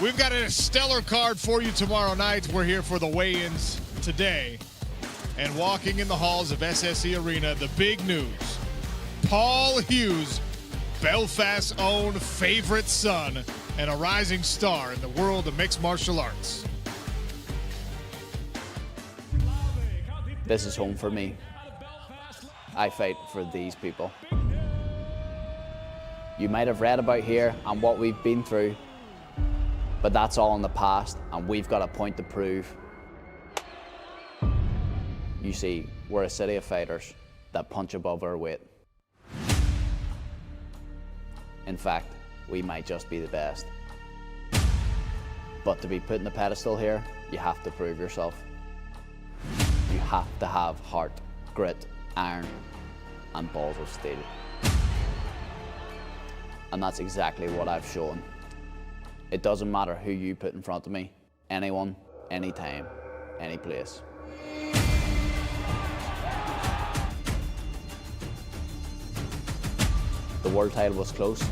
We've got a stellar card for you tomorrow night. We're here for the weigh-ins today. And walking in the halls of SSE Arena, the big news. Paul Hughes, Belfast's own favorite son, and a rising star in the world of mixed martial arts. This is home for me. I fight for these people. You might have read about here and what we've been through, but that's all in the past, and we've got a point to prove. You see, we're a city of fighters that punch above our weight. In fact, we might just be the best. But to be put in the pedestal here, you have to prove yourself. You have to have heart, grit, iron, and balls of steel. And that's exactly what I've shown. It doesn't matter who you put in front of me, anyone, anytime, any place. The world title was close,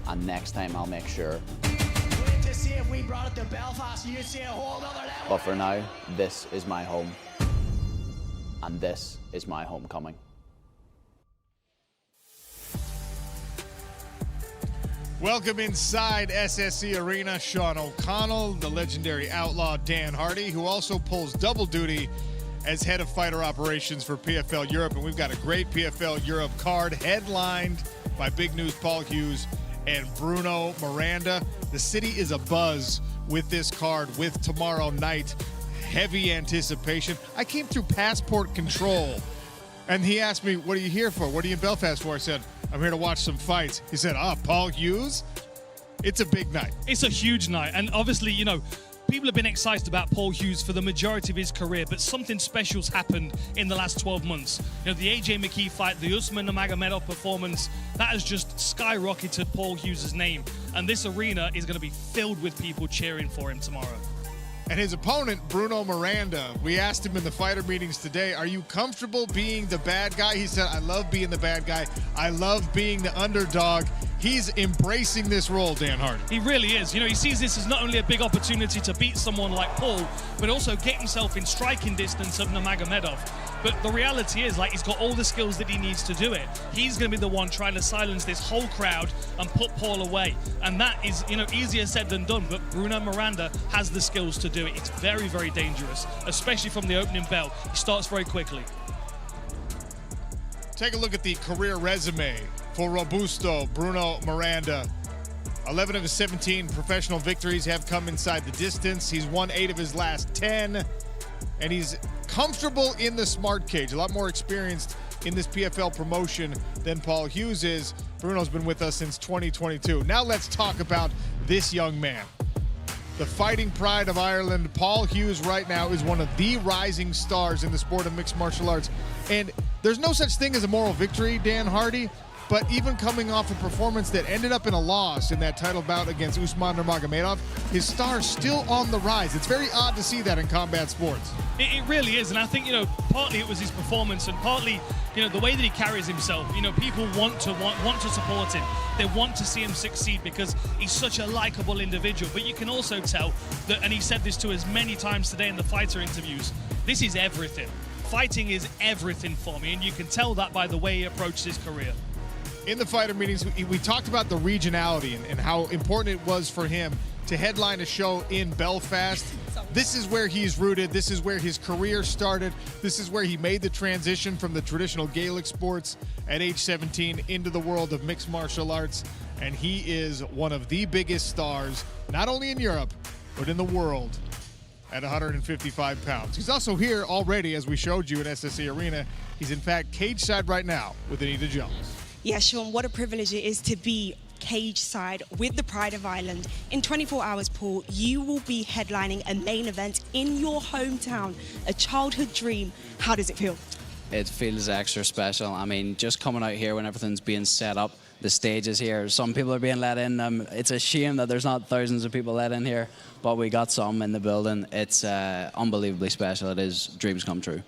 and next time I'll make sure. To see if we brought it to Belfast, you'd see a whole other level. But for now, this is my home, and this is my homecoming. Welcome inside SSE Arena, Sean O'Connell, the legendary outlaw Dan Hardy, who also pulls double duty as head of fighter operations for PFL Europe. And we've got a great PFL Europe card headlined by big news Paul Hughes and Bruno Miranda. The city is abuzz with this card, with tomorrow night. Heavy anticipation. I came through passport control, and he asked me, what are you here for? What are you in Belfast for? I said, I'm here to watch some fights. He said, Paul Hughes? It's a big night. It's a huge night. And obviously, you know, people have been excited about Paul Hughes for the majority of his career, but something special's happened in the last 12 months. You know, the AJ McKee fight, the Usman Nurmagomedov performance, that has just skyrocketed Paul Hughes' name. And this arena is going to be filled with people cheering for him tomorrow. And his opponent, Bruno Miranda, we asked him in the fighter meetings today, are you comfortable being the bad guy? He said, I love being the bad guy. I love being the underdog. He's embracing this role, Dan Hardy. He really is. You know, he sees this as not only a big opportunity to beat someone like Paul, but also get himself in striking distance of Nurmagomedov. But the reality is, like, he's got all the skills that he needs to do it. He's going to be the one trying to silence this whole crowd and put Paul away. And that is, you know, easier said than done. But Bruno Miranda has the skills to do it. It's very, very dangerous, especially from the opening bell. He starts very quickly. Take a look at the career resume for Robusto Bruno Miranda. 11 of his 17 professional victories have come inside the distance. He's won 8 of his last 10, and he's comfortable in the SmartCage. A lot more experienced in this PFL promotion than Paul Hughes is. Bruno's been with us since 2022. Now let's talk about this young man. The fighting pride of Ireland, Paul Hughes right now is one of the rising stars in the sport of mixed martial arts. And there's no such thing as a moral victory, Dan Hardy, but even coming off a performance that ended up in a loss in that title bout against Usman Nurmagomedov, his star's still on the rise. It's very odd to see that in combat sports. It really is, and I think, you know, partly it was his performance, and partly, you know, the way that he carries himself. You know, people want to support him. They want to see him succeed because he's such a likable individual. But you can also tell that, and he said this to us many times today in the fighter interviews, this is everything. Fighting is everything for me, and you can tell that by the way he approached his career. In the fighter meetings, we talked about the regionality and how important it was for him to headline a show in Belfast. This is where he's rooted. This is where his career started. This is where he made the transition from the traditional Gaelic sports at age 17 into the world of mixed martial arts. And he is one of the biggest stars, not only in Europe, but in the world at 155 pounds. He's also here already, as we showed you in SSE Arena. He's in fact cage side right now with Anita Jones. Yeah, Sean, what a privilege it is to be cage side with the Pride of Ireland. In 24 hours, Paul, you will be headlining a main event in your hometown, a childhood dream. How does it feel? It feels extra special. I mean, just coming out here when everything's being set up, the stage is here, some people are being let in. It's a shame that there's not thousands of people let in here, but we got some in the building. It's unbelievably special. It is dreams come true.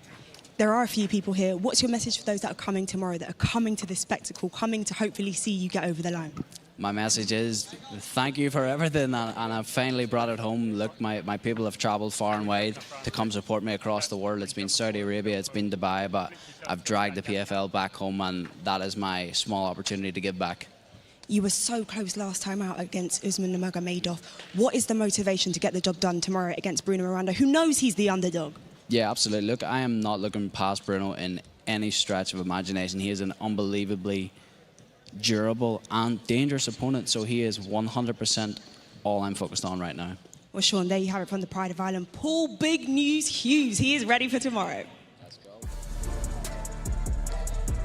There are a few people here. What's your message for those that are coming tomorrow, that are coming to this spectacle, coming to hopefully see you get over the line? my message is thank you for everything, and I've finally brought it home. Look, my people have traveled far and wide to come support me across the world. It's been Saudi Arabia, it's been Dubai, but I've dragged the PFL back home, and that is my small opportunity to give back. You were so close last time out against Usman Nurmagomedov. What is the motivation to get the job done tomorrow against Bruno Miranda, who knows he's the underdog? Yeah, absolutely. Look, I am not looking past Bruno in any stretch of imagination. He is an unbelievably durable and dangerous opponent, so he is 100% all I'm focused on right now. Well, Sean, there you have it from the Pride of Ireland. Paul Big News Hughes. He is ready for tomorrow.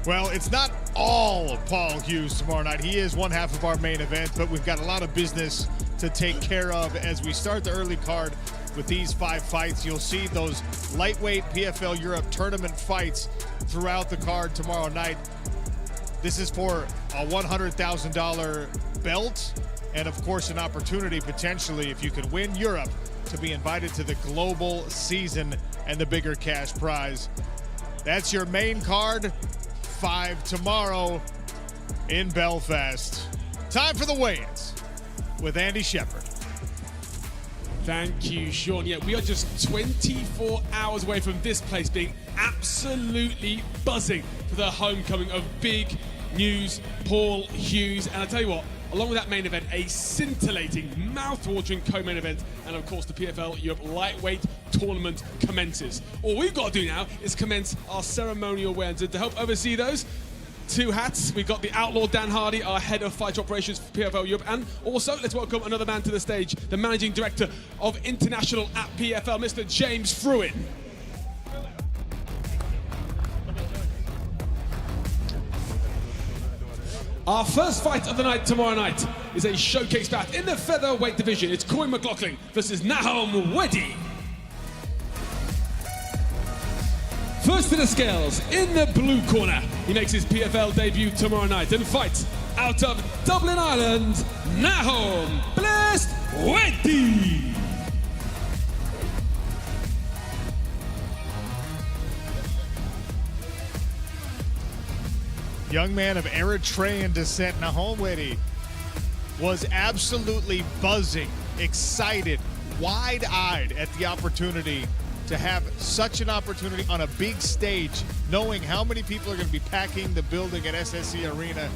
Well, it's not all Paul Hughes tomorrow night. He is one half of our main event, but we've got a lot of business to take care of as we start the early card with these 5 fights. You'll see those lightweight PFL Europe tournament fights throughout the card tomorrow night. This is for a $100,000 belt and, of course, an opportunity potentially, if you can win Europe, to be invited to the global season and the bigger cash prize. That's your main card. 5 tomorrow in Belfast. Time for the weigh-ins with Andy Shepherd. Thank you, Sean. Yeah, we are just 24 hours away from this place being absolutely buzzing for the homecoming of Big News Paul Hughes. And I tell you what, along with that main event, a scintillating, mouth-watering co-main event, and of course the PFL Europe lightweight tournament commences. All we've got to do now is commence our ceremonial weigh-ins. And to help oversee those 2 hats, we've got the outlaw Dan Hardy, our head of fight operations for PFL Europe, and also let's welcome another man to the stage, the managing director of International at PFL, Mr. James Fruin. Our first fight of the night tomorrow night is a showcase bout in the featherweight division. It's Corey McLaughlin versus Nahom Weddy. First to the scales, in the blue corner, he makes his PFL debut tomorrow night and fights out of Dublin, Ireland, Nahom Blessed Weddy. Young man of Eritrean descent, Nahom Weddy, was absolutely buzzing, excited, wide-eyed at the opportunity to have such an opportunity on a big stage, knowing how many people are going to be packing the building at SSE Arena.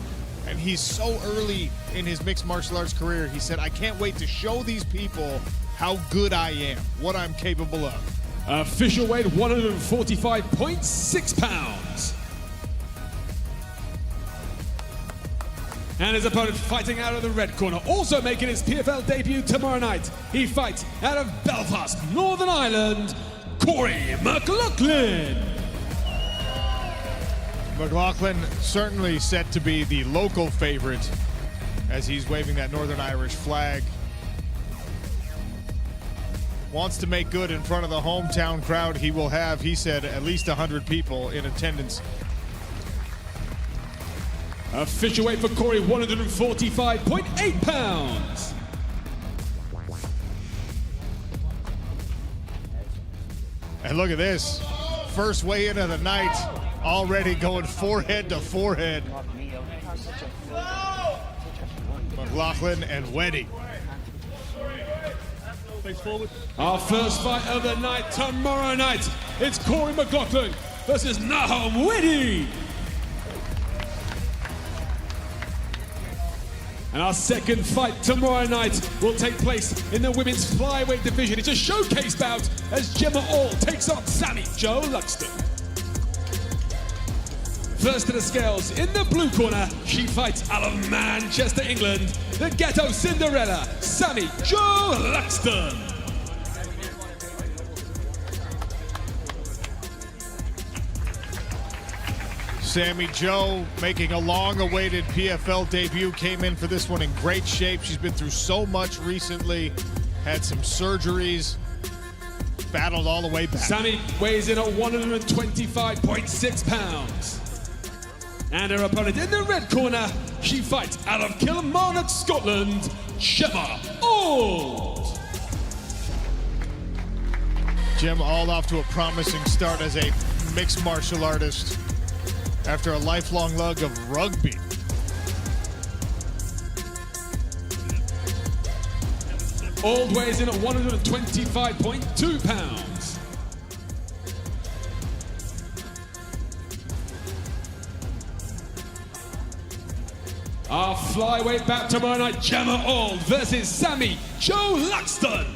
And he's so early in his mixed martial arts career, he said, I can't wait to show these people how good I am, what I'm capable of. Official weight 145.6 pounds. And his opponent fighting out of the red corner, also making his PFL debut tomorrow night. He fights out of Belfast, Northern Ireland, Corey McLaughlin. McLaughlin certainly set to be the local favorite as he's waving that Northern Irish flag. Wants to make good in front of the hometown crowd. He will have, he said, at least 100 people in attendance. Official weight for Corey, 145.8 pounds. And look at this. First weigh-in of the night, already going forehead to forehead. McLaughlin and Weddy. Our first fight of the night tomorrow night. It's Corey McLaughlin versus Nahom Weddy. And our second fight tomorrow night will take place in the women's flyweight division. It's a showcase bout as Gemma All takes on Sammy Jo Luxton. First to the scales, in the blue corner, she fights out of Manchester, England, the Ghetto Cinderella, Sammy Jo Luxton. Sammy Jo making a long-awaited PFL debut, came in for this one in great shape. She's been through so much recently, had some surgeries, battled all the way back. Sammy weighs in at 125.6 pounds. And her opponent in the red corner, she fights out of Kilmarnock, Scotland, Gemma All. Gemma All off to a promising start as a mixed martial artist after a lifelong lug of rugby. Ald weighs in at 125.2 pounds. Our flyweight bout tomorrow night, Gemma Ald versus Sammy Joe Luxton.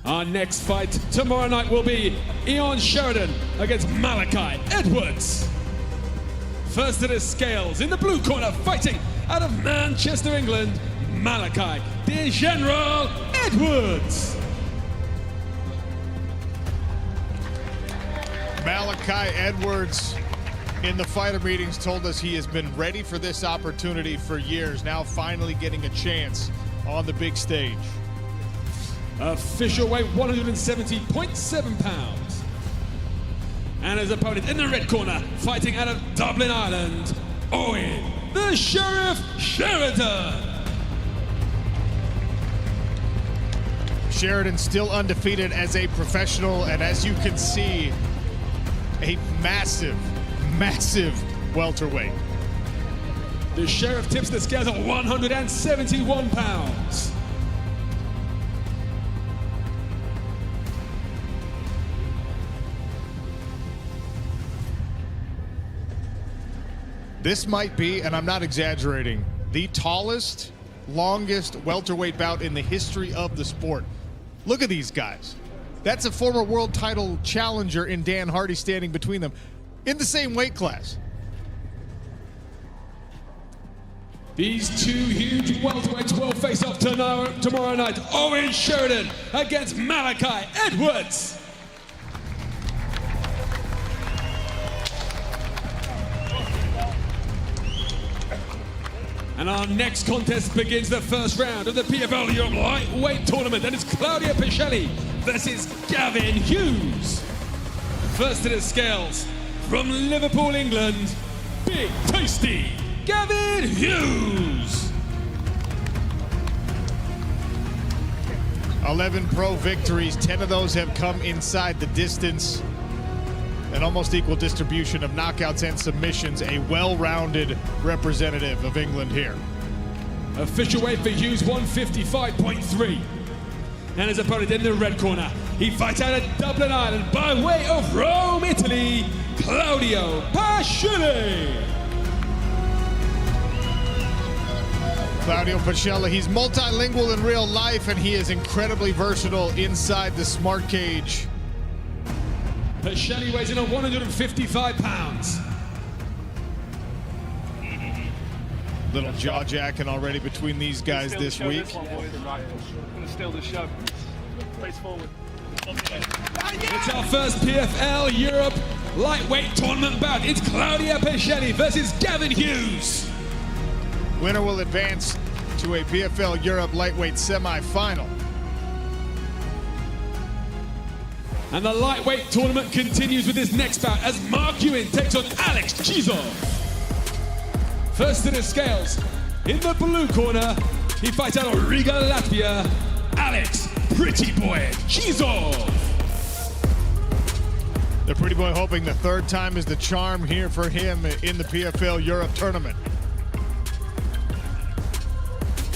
Our next fight tomorrow night will be Ian Sheridan against Malachi Edwards. First to the scales in the blue corner, fighting out of Manchester, England, Malachi De General Edwards. Malachi Edwards in the fighter meetings told us he has been ready for this opportunity for years, now finally getting a chance on the big stage. Official weight 170.7 pounds. And his opponent in the red corner, fighting out of Dublin, Ireland, Owen the Sheriff Sheridan. Sheridan still undefeated as a professional, and as you can see, a massive, massive welterweight. The Sheriff tips the scales at 171 pounds. This might be, and I'm not exaggerating, the tallest, longest welterweight bout in the history of the sport. Look at these guys. That's a former world title challenger in Dan Hardy standing between them in the same weight class. These two huge welterweights will face off tomorrow night. Owen Sheridan against Malachi Edwards. And our next contest begins the first round of the PFL Europe Lightweight Tournament. And it's Claudia Piscelli versus Gavin Hughes. First to the scales, from Liverpool, England, Big Tasty, Gavin Hughes. 11 pro victories, 10 of those have come inside the distance. An almost equal distribution of knockouts and submissions, a well-rounded representative of England here. Official weight for Hughes, 155.3. And his opponent in the red corner, he fights out of Dublin, Ireland, by way of Rome, Italy, Claudio Piscelli. Claudio Piscelli, he's multilingual in real life, and he is incredibly versatile inside the SmartCage. Piscelli weighs in at 155 pounds. Little jaw jacking already between these guys this week. Gonna steal the show. Face forward. It's our first PFL Europe Lightweight Tournament bout. It's Claudia Piscelli versus Gavin Hughes. Winner will advance to a PFL Europe Lightweight semi-final. And the lightweight tournament continues with this next bout as Mark Ewan takes on Alex Chizov. First to the scales, in the blue corner, he fights out of Riga, Latvia, Alex Pretty Boy Chizov. The Pretty Boy hoping the third time is the charm here for him in the PFL Europe tournament.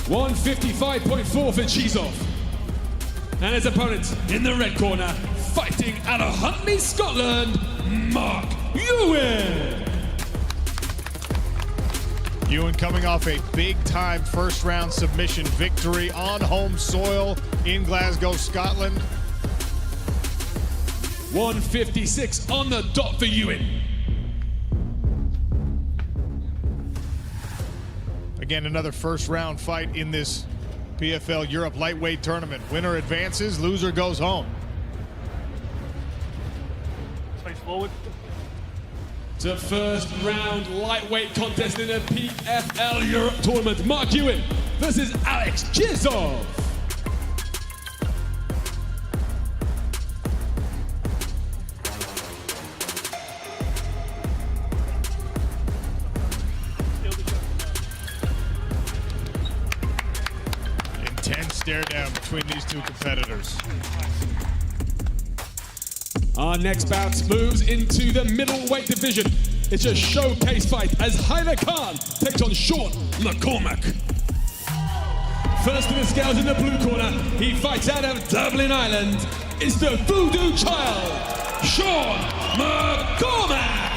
155.4 for Chizov. And his opponent in the red corner, fighting out of Huntly, Scotland, Mark Ewan. Ewan coming off a big-time first-round submission victory on home soil in Glasgow, Scotland. 156 on the dot for Ewan. Again, another first-round fight in this PFL Europe Lightweight Tournament. Winner advances, loser goes home. Face forward. It's a first round lightweight contest in the PFL Europe Tournament. Mark Ewan versus Alex Chizov. Intense stare down between these two competitors. Our next bout moves into the middleweight division. It's a showcase fight as Hyder Khan takes on Sean McCormack. First to the scales in the blue corner, he fights out of Dublin, Ireland. It's the Voodoo Child, Sean McCormack.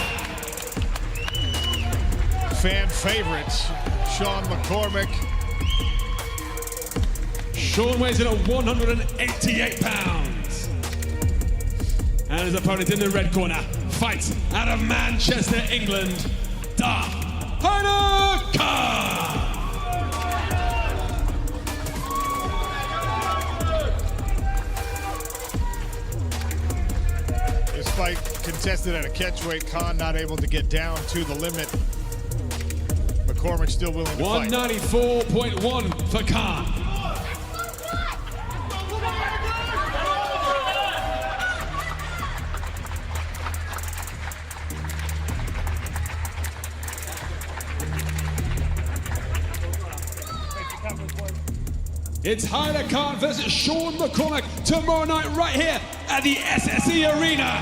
Fan favorite, Sean McCormack. Sean weighs in at 188 pounds. And his opponent in the red corner fights out of Manchester, England, Hyder Khan. This fight contested at a catchweight. Khan not able to get down to the limit. McCormack still willing to fight. 194.1 for Khan. It's Hyder Khan versus Sean McCormack tomorrow night right here at the SSE Arena.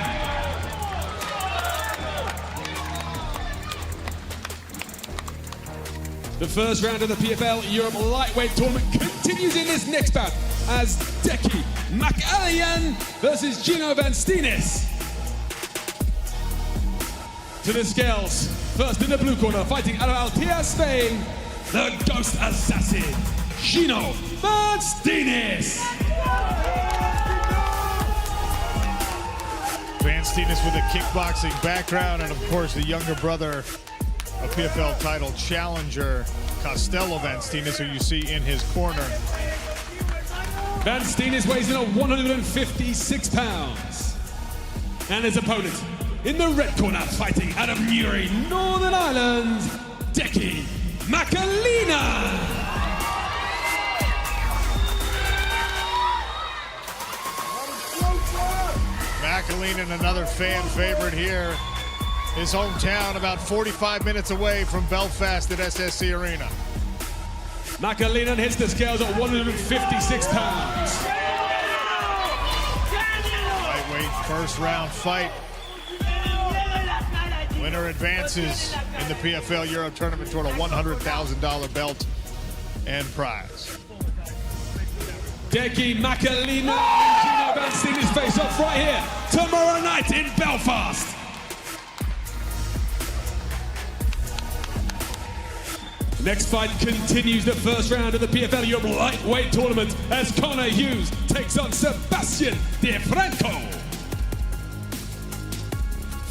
The first round of the PFL Europe Lightweight Tournament continues in this next bout as Deki McAllian versus Gino Van Steenis. To the scales, first in the blue corner, fighting out of Altea, Spain, the Ghost Assassin, Gino Van Steenis. Van Steenis with a kickboxing background, and of course the younger brother of PFL title challenger Costello Van Steenis, who you see in his corner. Van Steenis weighs in at 156 pounds. And his opponent in the red corner, fighting out of Newry, Northern Ireland, Deki McAllian. McAllian, another fan favorite here. His hometown about 45 minutes away from Belfast at SSE Arena. McAllian hits the scales at 156 pounds. Lightweight first round fight. Winner advances in the PFL Europe tournament toward a $100,000 belt and prize. Deki McAllian and Gino Van Steenis face off right here tomorrow night in Belfast. Next fight continues the first round of the PFL Europe Lightweight Tournament as Connor Hughes takes on Sebastian DeFranco.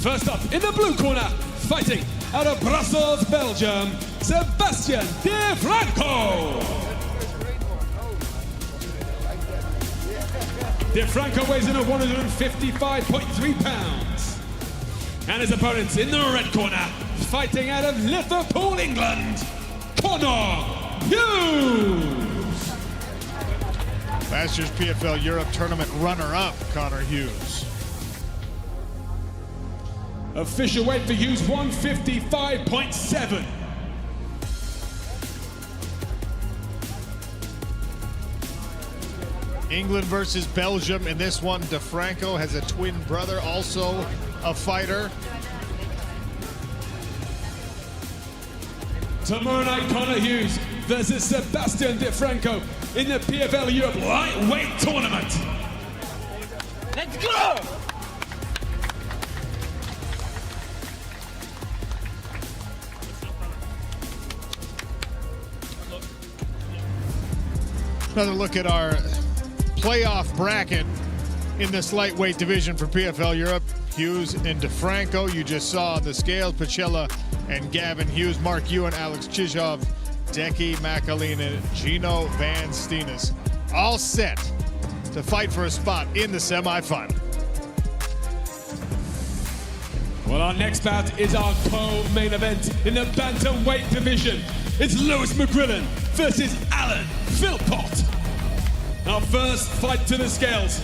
First up in the blue corner, fighting out of Brussels, Belgium, Sebastian DeFranco. DeFranco weighs in at 155.3 pounds. And his opponent in the red corner, fighting out of Liverpool, England, Connor Hughes. Last year's PFL Europe tournament runner-up, Connor Hughes. Official weight for Hughes, 155.7. England versus Belgium. In this one, DeFranco has a twin brother, also a fighter. Tomorrow night, Connor Hughes versus Sebastian DeFranco in the PFL Europe Lightweight Tournament. Let's go! Another look at our playoff bracket in this lightweight division for PFL Europe. Hughes and DeFranco, you just saw on the scales. Pachella and Gavin Hughes, Mark Ewan, Alex Chizhov, Deki McAllian, and Gino Van Steenis, all set to fight for a spot in the semifinal. Well, our next bout is our co-main event in the bantamweight division. It's Lewis McGrillen versus Alan Philpott. Our first fight to the scales.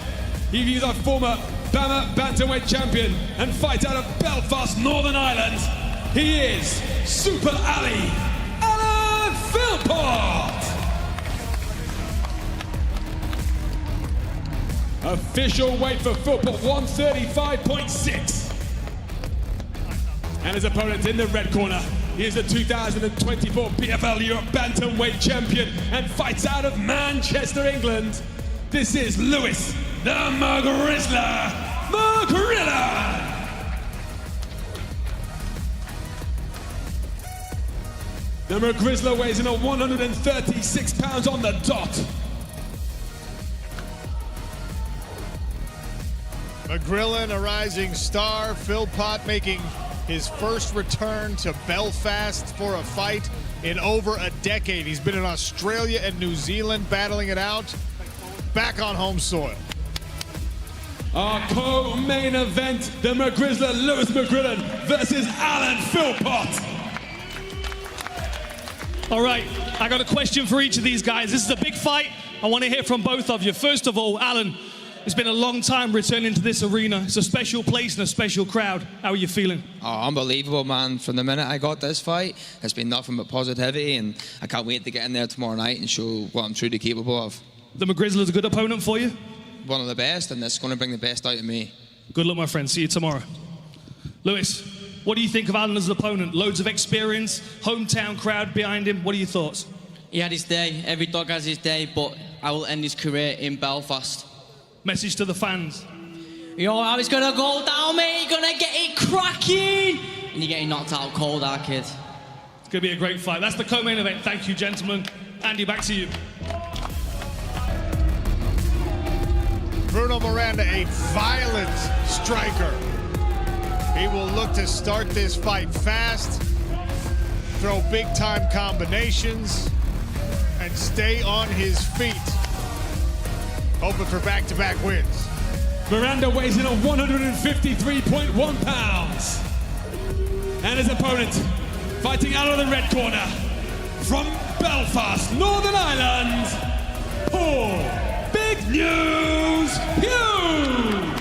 He is our former BAMA bantamweight champion and fights out of Belfast, Northern Ireland. He is Super Ali Alan Philpott. Official weight for Philpott, 135.6. And his opponent in the red corner, he is the 2024 PFL Europe Bantamweight Champion and fights out of Manchester, England. This is Lewis, the Magrizzler Magrilla. The Magrizzler weighs in at 136 pounds on the dot. McGrillen, a rising star. Philpott making his first return to Belfast for a fight in over a decade. He's been in Australia and New Zealand battling it out. Back on home soil. Our co-main event, the Magrizzler Lewis McGrillen versus Alan Philpott. All right, I got a question for each of these guys. This is a big fight. I want to hear from both of you. First of all, Alan, it's been a long time returning to this arena. It's a special place and a special crowd. How are you feeling? Oh, unbelievable, man. From the minute I got this fight, it's been nothing but positivity, and I can't wait to get in there tomorrow night and show what I'm truly capable of. The Magrizzler's a good opponent for you? One of the best, and it's going to bring the best out of me. Good luck, my friend. See you tomorrow. Lewis, what do you think of Alan as an opponent? Loads of experience, hometown crowd behind him. What are your thoughts? He had his day. Every dog has his day, but I will end his career in Belfast. Message to the fans. Yo, how it's gonna go down, mate. You're gonna get it cracking. And you're getting knocked out cold, our kid. It's gonna be a great fight. That's the co-main event. Thank you, gentlemen. Andy, back to you. Bruno Miranda, a violent striker. He will look to start this fight fast, throw big-time combinations, and stay on his feet. Hoping for back-to-back wins. Miranda weighs in at 153.1 pounds. And his opponent, fighting out of the red corner, from Belfast, Northern Ireland, Paul Big News Hughes.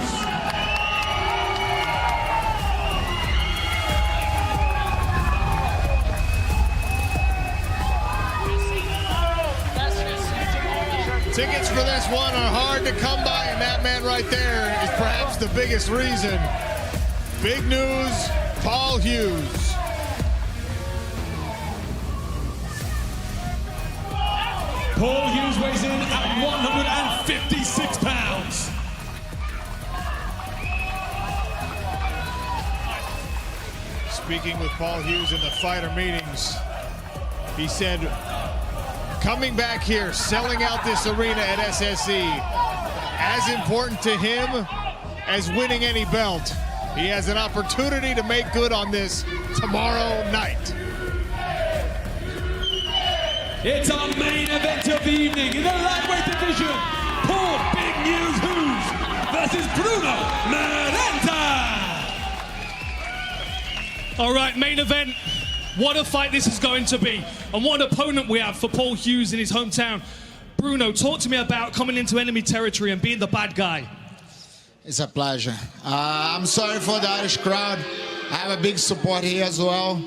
Tickets for this one are hard to come by, and that man right there is perhaps the biggest reason. Big news, Paul Hughes. Paul Hughes weighs in at 156 pounds. Speaking with Paul Hughes in the fighter meetings, he said, coming back here, selling out this arena at SSE, as important to him as winning any belt. He has an opportunity to make good on this tomorrow night. It's our main event of the evening in the lightweight division. Paul Big News Hughes versus Bruno Miranda. All right, main event. What a fight this is going to be. And what an opponent we have for Paul Hughes in his hometown. Bruno, talk to me about coming into enemy territory and being the bad guy. It's a pleasure. I'm sorry for the Irish crowd. I have a big support here as well,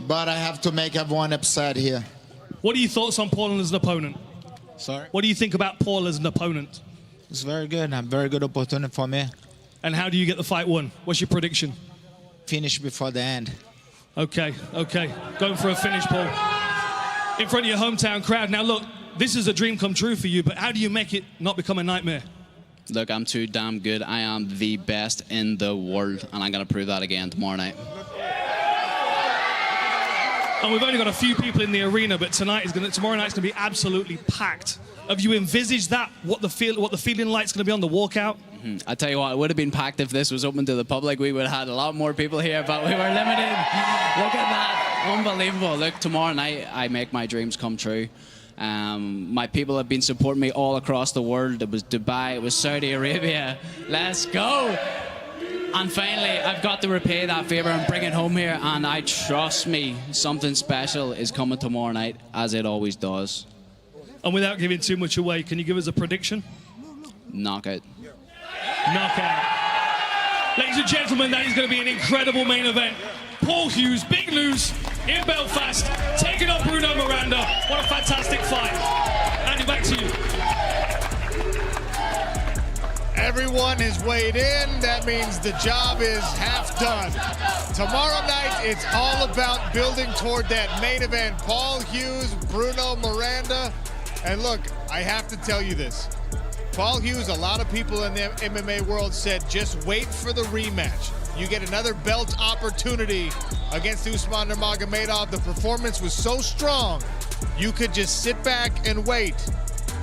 but I have to make everyone upset here. What are your thoughts on Paul as an opponent? Sorry? What do you think about Paul as an opponent? It's very good. A very good opportunity for me. And how do you get the fight won? What's your prediction? Finish before the end. Okay. Going for a finish, Paul. In front of your hometown crowd. Now, look, this is a dream come true for you, but how do you make it not become a nightmare? Look, I'm too damn good. I am the best in the world, and I'm going to prove that again tomorrow night. And we've only got a few people in the arena, but tomorrow night's going to be absolutely packed. Have you envisaged that? What the feeling like's going to be on the walkout? I tell you what, it would have been packed if this was open to the public. We would have had a lot more people here, but we were limited. Look at that. Unbelievable. Look, tomorrow night, I make my dreams come true. My people have been supporting me all across the world. It was Dubai, it was Saudi Arabia. Let's go. And finally, I've got to repay that favor and bring it home here. And I trust me, something special is coming tomorrow night, as it always does. And without giving too much away, can you give us a prediction? Knockout. Knockout. Ladies and gentlemen, that is going to be an incredible main event. Paul Hughes, big news in Belfast, taking on Bruno Miranda. What a fantastic fight. Andy, back to you. Everyone Everyone has weighed in. That means the job is half done. Tomorrow night, it's all about building toward that main event. Paul Hughes, Bruno Miranda. And look, I have to tell you this. Paul Hughes, a lot of people in the MMA world said, just wait for the rematch. You get another belt opportunity against Usman Nurmagomedov. The performance was so strong, you could just sit back and wait.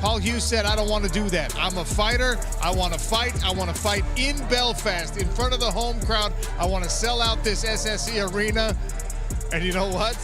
Paul Hughes said, I don't want to do that. I'm a fighter. I want to fight. I want to fight in Belfast, in front of the home crowd. I want to sell out this SSE arena. And you know what?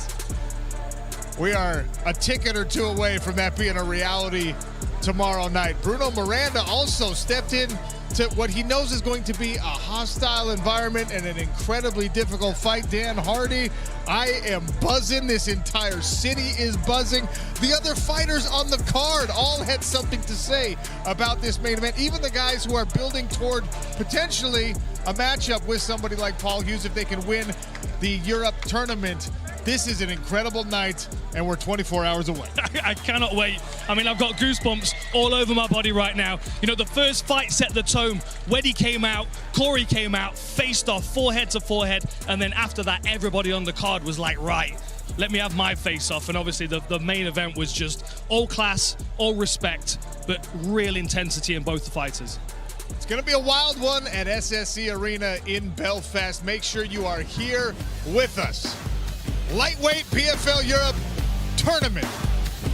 We are a ticket or two away from that being a reality tomorrow night. Bruno Miranda also stepped in to what he knows is going to be a hostile environment and an incredibly difficult fight. Dan Hardy, I am buzzing. This entire city is buzzing. The other fighters on the card all had something to say about this main event. Even the guys who are building toward potentially a matchup with somebody like Paul Hughes if they can win the Europe tournament. This is an incredible night, and we're 24 hours away. I cannot wait. I mean, I've got goosebumps all over my body right now. You know, the first fight set the tone. Weddy came out, Corey came out, faced off, forehead to forehead, and then after that, everybody on the card was like, right, let me have my face off. And obviously, the main event was just all class, all respect, but real intensity in both the fighters. It's going to be a wild one at SSE Arena in Belfast. Make sure you are here with us. Lightweight PFL Europe tournament.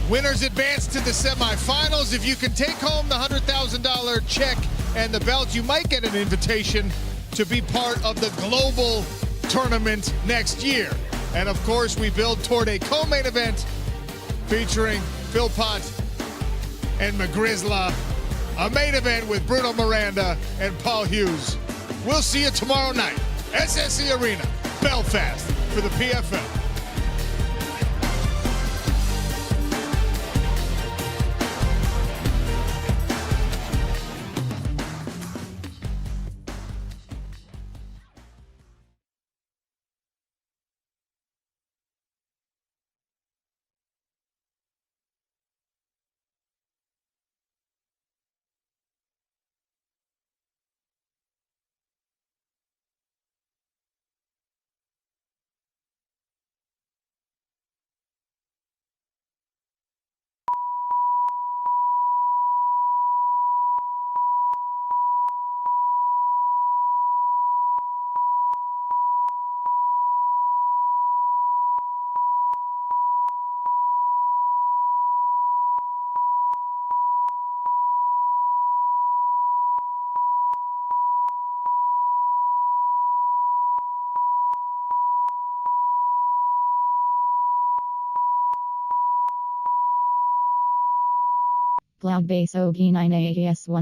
Winners advance to the semifinals. If you can take home the $100,000 check and the belt, you might get an invitation to be part of the global tournament next year. And of course, we build toward a co-main event featuring Philpott and McGrizzla. A main event with Bruno Miranda and Paul Hughes. We'll see you tomorrow night. SSE Arena, Belfast, for the PFL. Cloudbase OG9AES1